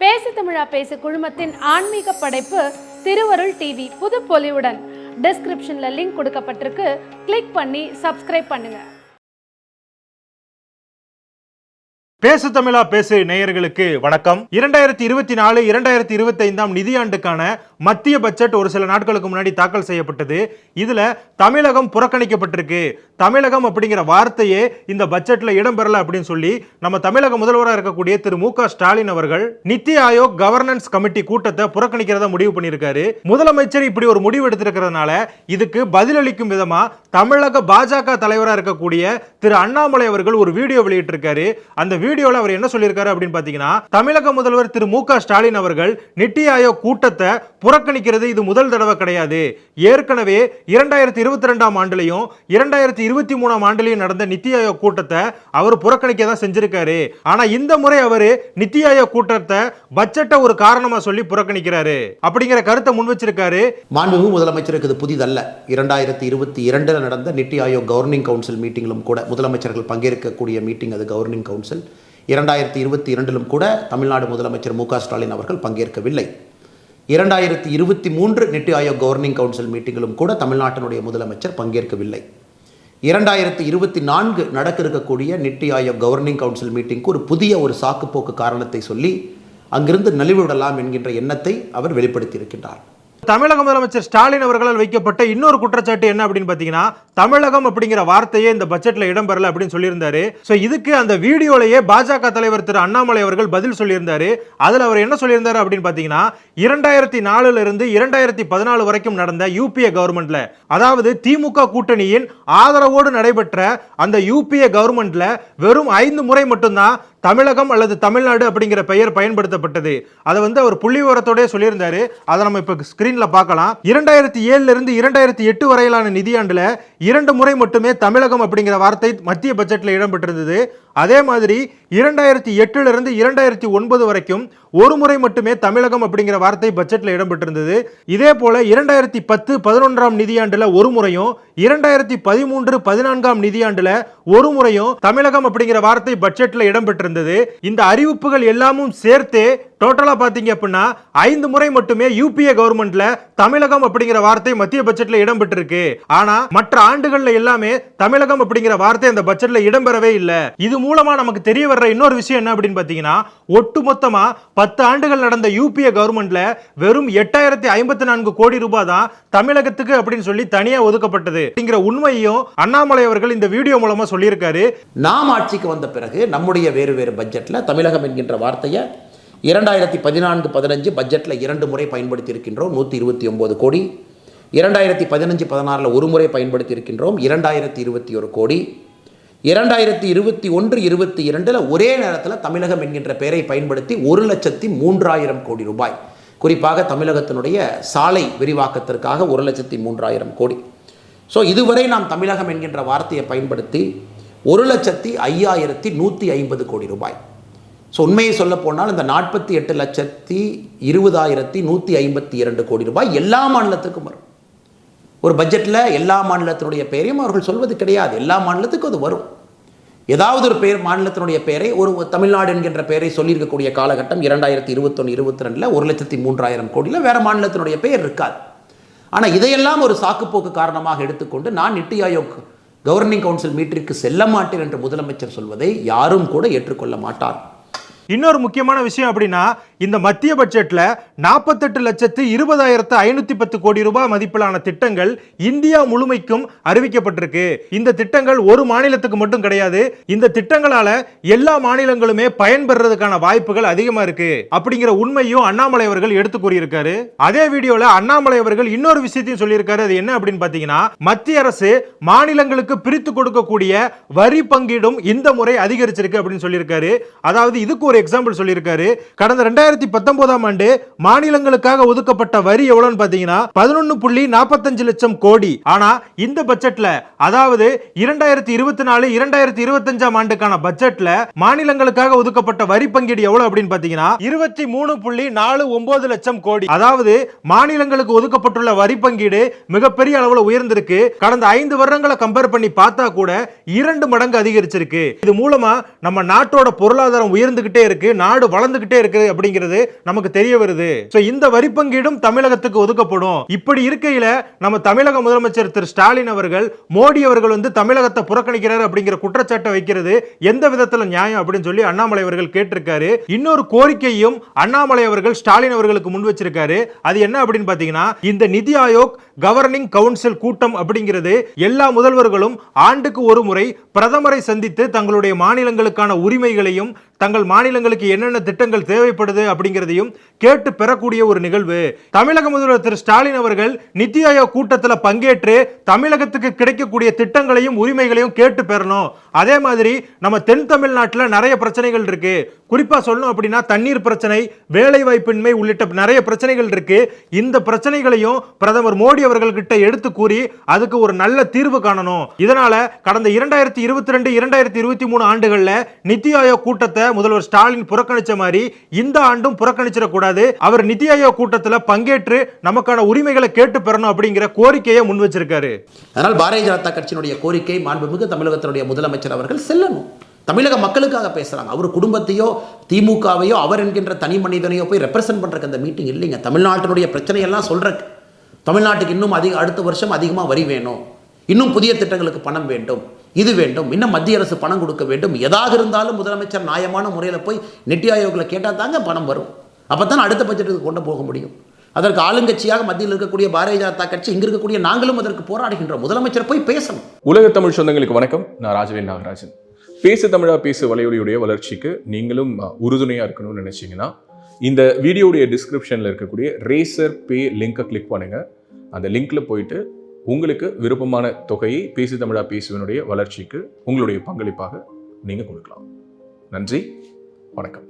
பேசு தமிழா பேசு குழுமத்தின் ஆன்மீக படைப்பு திருவருள் டிவி புது பொலிவுடன் டிஸ்கிரிப்ஷன்ல லிங்க் கொடுக்கப்பட்டிருக்கு. கிளிக் பண்ணி சப்ஸ்கிரைப் பண்ணுங்க. பேசு தமிழா பேசு நேயர்களுக்கு வணக்கம். 2024-2025 நிதியாண்டுக்கான மத்திய பட்ஜெட் ஒரு சில நாட்களுக்கு முன்னாடி தாக்கல் செய்யப்பட்டது. இதுல தமிழகம் புறக்கணிக்கப்பட்டிருக்கு. தமிழகம் அப்படிங்கிற வார்த்தையே இந்த பட்ஜெட்ல இடம்பெறல அப்படின்னு சொல்லி நம்ம தமிழக முதல்வராக இருக்கக்கூடிய திரு மு.க. ஸ்டாலின் அவர்கள் நித்தி ஆயோக் கவர்னன்ஸ் கமிட்டி கூட்டத்தை புறக்கணிக்கிறதா முடிவு பண்ணியிருக்காரு. முதலமைச்சர் இப்படி ஒரு முடிவு எடுத்திருக்கிறதுனால இதுக்கு பதிலளிக்கும் விதமா தமிழக பாஜக தலைவராக இருக்கக்கூடிய திரு அண்ணாமலை அவர்கள் ஒரு வீடியோ வெளியிட்டிருக்காரு. அந்த வீடியோல அவர் என்ன சொல்லியிருக்காரு அப்படின்னு பாத்தீங்கன்னா, தமிழக முதல்வர் திரு மு.க. ஸ்டாலின் அவர்கள் நித்தி ஆயோக் கூட்டத்தை புறக்கணிக்கிறது இது முதல் தடவை கிடையாது. ஏற்கனவே 2022 ஆண்டுலையும் 2023 ஆண்டுலையும் நடந்த நித்தி ஆயோக் கூட்டத்தை அவர் புறக்கணிக்க தான் செஞ்சிருக்காரு. ஆனா இந்த முறை அவரு நித்தி ஆயோக் கூட்டத்தை பட்ஜெட்டை ஒரு காரணமா சொல்லி புறக்கணிக்கிறாரு அப்படிங்கிற கருத்தை முன் வச்சிருக்காரு. மாண்புமிகு முதலமைச்சருக்கு இது புதிதல்ல. 2022 நடந்த நித்தி ஆயோக் கவர்னிங் கவுன்சில் மீட்டிங்கிலும் கூட முதலமைச்சர்கள் பங்கேற்கக்கூடிய மீட்டிங் அது கவர்னிங் கவுன்சில். 2022 கூட தமிழ்நாடு முதலமைச்சர் மு.க. ஸ்டாலின் அவர்கள் பங்கேற்கவில்லை. 2023 நித்தி ஆயோக் கவர்னிங் கவுன்சில் மீட்டிங்கிலும் கூட தமிழ்நாட்டினுடைய முதலமைச்சர் பங்கேற்கவில்லை. 2024 நடக்க இருக்கக்கூடிய நித்தி ஆயோக் கவர்னிங் கவுன்சில் மீட்டிங்க்கு ஒரு புதிய ஒரு சாக்குப்போக்கு காரணத்தை சொல்லி அங்கிருந்து நலிவுவிடலாம் என்கின்ற எண்ணத்தை அவர் வெளிப்படுத்தி இருக்கின்றார். தமிழக முதலமைச்சர் ஸ்டாலின் அவர்களால் வைக்கப்பட்ட இன்னொரு குற்றச்சாட்டு என்ன அப்படின்னு பாத்தீங்கன்னா, தமிழகம் அப்படிங்கிற வார்த்தையே இந்த பட்ஜெட்ல இடம்பெறல அப்படின்னு சொல்லியிருந்தாரு. சோ இதுக்கு அந்த வீடியோலயே பாஜக தலைவர் திரு அண்ணாமலை அவர்கள் பதில் சொல்லியிருந்தாரு. அதுல அவர் என்ன சொல்லியிருந்தாரு அப்படின்னு பாத்தீங்கன்னா, 2004 இருந்து 2014 வரைக்கும் நடந்த யூபிஏ கவர்மெண்ட்ல, அதாவது திமுக கூட்டணியின் ஆதரவோடு நடைபெற்ற அந்த யூபிஏ கவர்மெண்ட்ல வெறும் 5 முறை மட்டும்தான் தமிழகம் அல்லது தமிழ்நாடு அப்படிங்கிற பெயர் பயன்படுத்தப்பட்டது. அதை அவர் புள்ளி விவரத்தோட சொல்லியிருந்தாரு. அதை நம்ம இப்ப ஸ்கிரீன்ல பார்க்கலாம். 2007 இருந்து 2008 வரையிலான நிதியாண்டுல 2 முறை மட்டுமே தமிழகம் அப்படிங்கிற வார்த்தை மத்திய பட்ஜெட்ல இடம்பெற்றிருந்தது. அதே மாதிரி 2008 இருந்து 2009 வரைக்கும் ஒரு முறை மட்டுமே தமிழகம் அப்படிங்கிற வார்த்தை பட்ஜெட்ல இடம்பெற்றிருந்தது. இதே போல 2010-11 நிதியாண்டுல ஒரு முறையும் 2013-14 நிதியாண்டுல ஒரு முறையும் தமிழகம் அப்படிங்கிற வார்த்தை பட்ஜெட்ல இடம்பெற்றிருந்தது. இந்த அறிவிப்புகள் எல்லாமும் சேர்த்து டோட்டலா பாத்தீங்க அப்படின்னா 5 முறை மட்டுமே யூபிஏ கவர்மெண்ட்ல தமிழகம் அப்படிங்கிற வார்த்தை மத்திய பட்ஜெட்ல இடம்பெற்றிருக்கு. ஆனா மற்ற ஆண்டுகள்ல எல்லாமே தமிழகம் அப்படிங்கிற வார்த்தை அந்த பட்ஜெட்ல இடம்பெறவே இல்லை. இது மூலமா நமக்கு தெரிய வர்ற இன்னொரு விஷயம் என்ன அப்படின்னு பாத்தீங்கன்னா, ஒட்டுமொத்தமா 10 ஆண்டுகள் நடந்த யூபிஏ கவர்மெண்ட்ல வெறும் 8054 கோடி ரூபாய் தான் தமிழகத்துக்கு அப்படின்னு சொல்லி தனியா ஒதுக்கப்பட்டது அப்படிங்கிற உண்மையும் அண்ணாமலை அவர்கள் இந்த வீடியோ மூலமா சொல்லியிருக்காரு. நாம் ஆட்சிக்கு வந்த பிறகு நம்முடைய வேறு வேறு பட்ஜெட்ல தமிழகம் என்கின்ற வார்த்தையை 2014-15 பட்ஜெட்ல 2 முறை பயன்படுத்தி இருக்கின்றோம், 129 கோடி. 2015-16 ஒரு முறை பயன்படுத்தி இருக்கின்றோம், 2021 கோடி. 2021-22 ஒரே நேரத்தில் தமிழகம் என்கின்ற பெயரை பயன்படுத்தி 1,03,000 கோடி ரூபாய், குறிப்பாக தமிழகத்தினுடைய சாலை விரிவாக்கத்திற்காக 1,03,000 கோடி. ஸோ இதுவரை நாம் தமிழகம் என்கின்ற வார்த்தையை பயன்படுத்தி 1,05,150 கோடி ரூபாய். ஸோ உண்மையை சொல்ல போனால் இந்த 48,20,152 கோடி ரூபாய் எல்லா மாநிலத்துக்கும் வரும். ஒரு பட்ஜெட்டில் எல்லா மாநிலத்தினுடைய பெயரையும் அவர்கள் சொல்வது கிடையாது. எல்லா மாநிலத்துக்கும் அது வரும். ஏதாவது ஒரு பெயர் மாநிலத்தினுடைய பெயரை ஒரு தமிழ்நாடு என்கின்ற பெயரை சொல்லியிருக்கக்கூடிய காலகட்டம் 2021-22 1,03,000 கோடியில் வேறு மாநிலத்தினுடைய பெயர் இருக்காது. ஆனால் இதையெல்லாம் ஒரு சாக்குப்போக்கு காரணமாக எடுத்துக்கொண்டு நான் நித்தி ஆயோக் கவர்னிங் கவுன்சில் மீட்டிற்கு செல்ல மாட்டேன் என்று முதலமைச்சர் சொல்வதை யாரும் கூட ஏற்றுக்கொள்ள மாட்டார். இன்னொரு முக்கியமான விஷயம் அப்படின்னா, இந்த மத்திய பட்ஜெட்ல 48,20,510 கோடி ரூபாய் மதிப்பிலான திட்டங்கள் இந்தியா முழுமைக்கும் அறிவிக்கப்பட்டிருக்கு. இந்த திட்டங்கள் ஒரு மாநிலத்துக்கு மட்டும் கிடையாது. இந்த திட்டங்களால எல்லா மாநிலங்களுமே பயன்பெறதுக்கான வாய்ப்புகள் அதிகமா இருக்கு அப்படிங்கிற உண்மையும் அண்ணாமலை அவர்கள் எடுத்து கூறியிருக்காரு. அதே வீடியோல அண்ணாமலை அவர்கள் இன்னொரு விஷயத்தையும் சொல்லியிருக்காரு. அது என்ன அப்படின்னு பாத்தீங்கன்னா, மத்திய அரசு மாநிலங்களுக்கு பிரித்து கொடுக்கக்கூடிய வரி பங்கீடும் இந்த முறை அதிகரிச்சிருக்கு அப்படின்னு சொல்லியிருக்காரு. அதாவது இதுக்கு ஒரு எக்ஸாம்பிள் சொல்லியிருக்காரு. கடந்த 2019 ஆண்டு மாநிலங்களுக்காக ஒதுக்கப்பட்ட வரி எவ்வளவுன்னு பாத்தீங்கன்னா 11.45 லட்சம் கோடி. ஆனா இந்த பட்ஜெட்ல, அதாவது 2024-2025 ஆண்டுக்கான பட்ஜெட்ல மாநிலங்களுக்காக ஒதுக்கப்பட்ட வரி பங்கீடு எவ்வளவு அப்படின்னு பாத்தீங்கன்னா 23.49 லட்சம் கோடி. அதாவது மாநிலங்களுக்கு ஒதுக்கப்பட்டுள்ள வரி பங்கீடு மிகப்பெரிய அளவுல உயர்ந்திருக்கு. கடந்த 5 வருடங்களை கம்பேர் பண்ணி பார்த்தா கூட 2 மடங்கு அதிகரிச்சிருக்கு. இது மூலமா நம்ம நாட்டோட பொருளாதாரம் உயர்ந்துகிட்டே இருக்கு, நாடு வளர்ந்துகிட்டே இருக்கு அப்படிங்கிற அப்படிங்கிறது நமக்கு தெரிய வருது. சோ இந்த வரி பங்கீடும் தமிழகத்துக்கு ஒதுக்கப்படும். இப்படி இருக்கையில நம்ம தமிழக முதலமைச்சர் திரு ஸ்டாலின் அவர்கள் மோடி அவர்கள் வந்து தமிழகத்தை புறக்கணிக்கிறார் அப்படிங்கிற குற்றச்சாட்டை வைக்கிறது எந்த விதத்துல நியாயம் அப்படின்னு சொல்லி அண்ணாமலை அவர்கள் கேட்டிருக்காரு. இன்னொரு கோரிக்கையும் அண்ணாமலை அவர்கள் ஸ்டாலின் அவர்களுக்கு முன் வச்சிருக்காரு. அது என்ன அப்படின்னு பாத்தீங்கன்னா, இந்த நிதி ஆயோக் கவர்னிங் கவுன்சில் கூட்டம் அப்படிங்கிறது எல்லா முதல்வர்களும் ஆண்டுக்கு ஒரு முறை பிரதமரை சந்தித்து தங்களுடைய மாநிலங்களுக்கான உரிமைகளையும் தங்கள் மாநிலங்களுக்கு என்னென்ன திட்டங்கள் தேவைப்படுது அப்படிங்கிறதையும் கேட்டு பெறக்கூடிய ஒரு நிகழ்வு. தமிழக முதல்வர் திரு ஸ்டாலின் அவர்கள் நிதி ஆயோக் கூட்டத்தில் பங்கேற்று தமிழகத்துக்கு கிடைக்கக்கூடிய திட்டங்களையும் உரிமைகளையும் கேட்டு பெறணும். அதே மாதிரி நம்ம தென் தமிழ்நாட்டில் நிறைய பிரச்சனைகள் இருக்கு. குறிப்பா சொல்லணும் அப்படின்னா தண்ணீர் பிரச்சனை, வேலை வாய்ப்பின்மை உள்ளிட்ட நிறைய பிரச்சனைகள் இருக்கு. இந்த பிரச்சனைகளையும் பிரதமர் மோடி அவர்கள் கிட்ட எடுத்து கூறி அதுக்கு ஒரு நல்ல தீர்வு காணணும். இதனால கடந்த 2022 2023 ஆண்டுகள்ல நிதி ஆயோக் கூட்டத்தை முதல்வர் ஸ்டாலின் புறக்கணிச்ச மாதிரி இந்த ஆண்டும் புறக்கணிச்சிட கூடாது. அவர் நிதி ஆயோக் கூட்டத்தில் பங்கேற்று நமக்கான உரிமைகளை கேட்டு பெறணும் அப்படிங்கிற கோரிக்கையை முன் வச்சிருக்காரு. அதனால் பாரதிய ஜனதா கட்சியினுடைய கோரிக்கை மாண்புமிகு தமிழகத்தினுடைய முதலமைச்சர் அவர்கள் செல்லணும். தமிழக மக்களுக்காக பேசுறாங்க. அவர் குடும்பத்தையோ திமுகவையோ அவர் என்கின்ற தனி மனிதனையோ போய் ரெப்ரசென்ட் பண்றதுக்கு அந்த மீட்டிங் இல்லைங்க. தமிழ்நாட்டினுடைய பிரச்சனையெல்லாம் சொல்றக்கு, தமிழ்நாட்டுக்கு இன்னும் அடுத்த வருஷம் அதிகமாக வரி வேணும், இன்னும் புதிய திட்டங்களுக்கு பணம் வேண்டும், இது வேண்டும், இன்னும் மத்திய அரசு பணம் கொடுக்க வேண்டும், எதாக இருந்தாலும் முதலமைச்சர் நியாயமான முறையில் போய் நிதி ஆயோக்கில் கேட்டால் தாங்க பணம் வரும். அப்போ தான் அடுத்த பட்ஜெட்டுக்கு கொண்டு போக முடியும். அதற்கு ஆளுங்கட்சியாக மத்தியில் இருக்கக்கூடிய பாரதிய ஜனதா கட்சி, இங்கே இருக்கக்கூடிய நாங்களும் அதற்கு போராடுகின்றோம். முதலமைச்சர் போய் பேசணும். உலக தமிழ் சொந்தங்களுக்கு வணக்கம். நான் ராஜவேல் நாகராஜன். பேசு தமிழா பேசு வலையொலியுடைய வளர்ச்சிக்கு நீங்களும் உறுதுணையாக இருக்கணும்னு நினைச்சீங்கன்னா இந்த வீடியோடைய டிஸ்கிரிப்ஷனில் இருக்கக்கூடிய ரேசர் பே லிங்கை கிளிக் பண்ணுங்க. அந்த லிங்க்ல போயிட்டு உங்களுக்கு விருப்பமான தொகையை பேசு தமிழா பேசுவனுடைய வளர்ச்சிக்கு உங்களுடைய பங்களிப்பாக நீங்கள் கொடுக்கலாம். நன்றி, வணக்கம்.